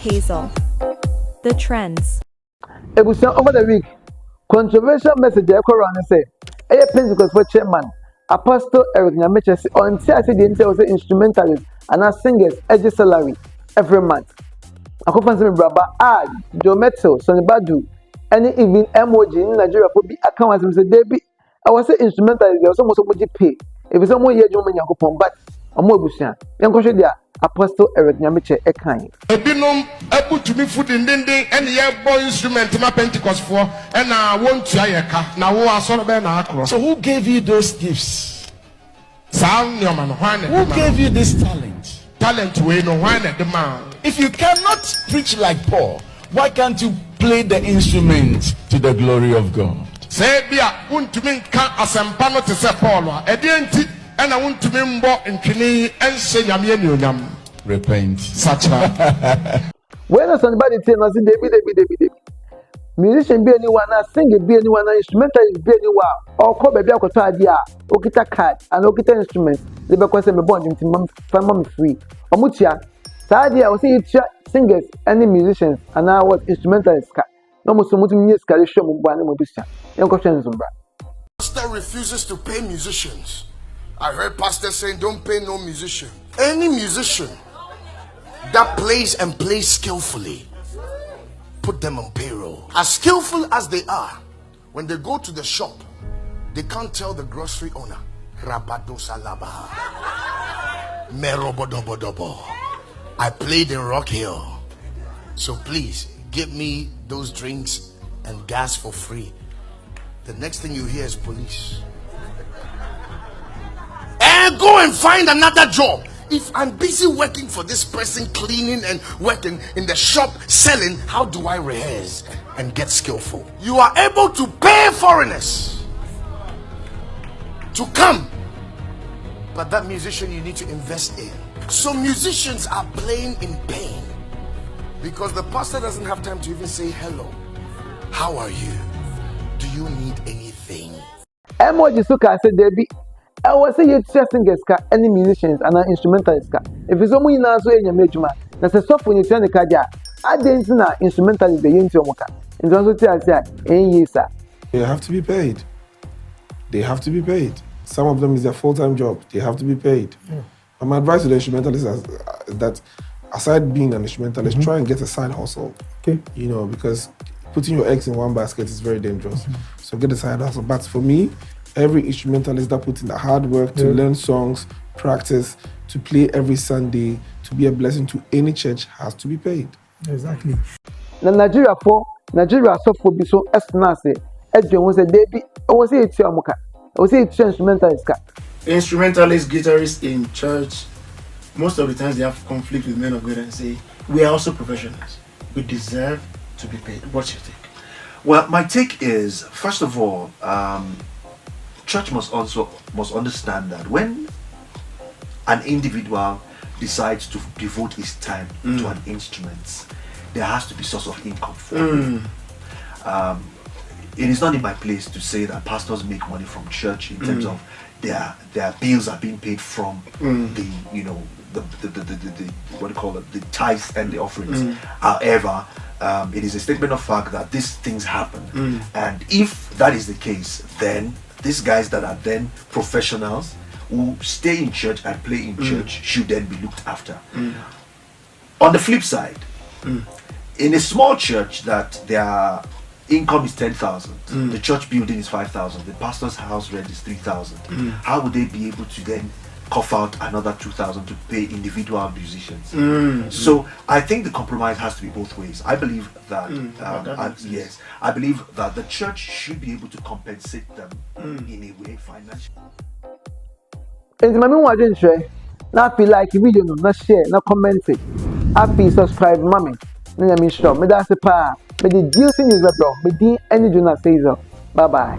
Haizel. The trends. Ebusan over the week, controversial message around and say, Pentecost Chairman, Apostle Eric Nyamekye on the instrumentalists and singers edge salary every month. Akofansi braba Jometo, Sonnie Badu, any even emoji in Nigeria for be account as Debbie. I was say instrumentalist, there was almost so pay. If it's someone here, you may but Omobusia, Yanko there. Apostle Eric Nyamekye Ekan. Ebinom able to me food in dende and the boy instrument ma Pentecost for and I want to ayeka na wo aso be na akro. So who gave you those gifts? Who gave you this talent? Talent we no one the man. If you cannot preach like Paul, why can't you play the instrument to the glory of God? Say bia untumi kan asempa no te se Paul a e de enti and I want to remember in Kini and say Yamian. Repent. Such a when somebody tell us Debbie. Musician be anyone, sing be anyone, instrumentalist be anyone, or call baby idea, okita card, and okita instruments, the because I'm born into family free. Omutia, Sadia was singers, any musicians, and now what instrumentalists. No more so much music, show Mubana Mobusha. Young questions, Pastor refuses to pay musicians. I heard pastors saying don't pay no musician. Any musician that plays and plays skillfully, put them on payroll. As skillful as they are, when they go to the shop, they can't tell the grocery owner, Rabado Salaba, Merobodobodobo. I played in Rock Hill, so please give me those drinks and gas for free. The next thing you hear is police. Go and find another job. If I'm busy working for this person, cleaning and working in the shop, selling, how do I rehearse and get skillful? You are able to pay foreigners to come, but that musician you need to invest in. So musicians are playing in pain because the pastor doesn't have time to even say hello. How are you? Do you need anything? Emoji suka said Debbie. I was say you singers any musicians and instrumentalists. If it's someone in so in your major, that's a soft when you turn the cardia. I didn't know instrumentalist the yin to moka. And also tell us, they have to be paid. They have to be paid. Some of them is their full-time job. They have to be paid. Yeah. And my advice to the instrumentalists is that aside being an instrumentalist, try and get a side hustle. Okay. You know, because putting your eggs in one basket is very dangerous. So get a side hustle. But for me, every instrumentalist that puts in the hard work to learn songs, practice, to play every Sunday, to be a blessing to any church has to be paid. Exactly. Na Nigeria so for be so esnase. Edwin was a Debbie. I was say it's your moka. I was say it's instrumentalist. Instrumentalists, guitarists in church, most of the times they have conflict with men of God and say, we are also professionals. We deserve to be paid. What's your take? Well, my take is, first of all, church must understand that when an individual decides to devote his time to an instrument, there has to be source of income for him. It is not in my place to say that pastors make money from church in terms of their bills are being paid from the what do you call it, the tithes and the offerings. However, it is a statement of fact that these things happen, and if that is the case, then these guys that are then professionals who stay in church and play in church should then be looked after. On the flip side, in a small church that their income is 10,000, the church building is 5,000, the pastor's house rent is 3,000. How would they be able to then cough out another 2,000 to pay individual musicians? So I think the compromise has to be both ways. I believe that yes, I believe that the church should be able to compensate them in a way financially. And my mom didn't share. Now feel like video no, not share, not comment it. Happy subscribe, mommy. Then I mean sure. Me that's a pa. Me the juicy news bro. Me the any do not say so. Bye bye.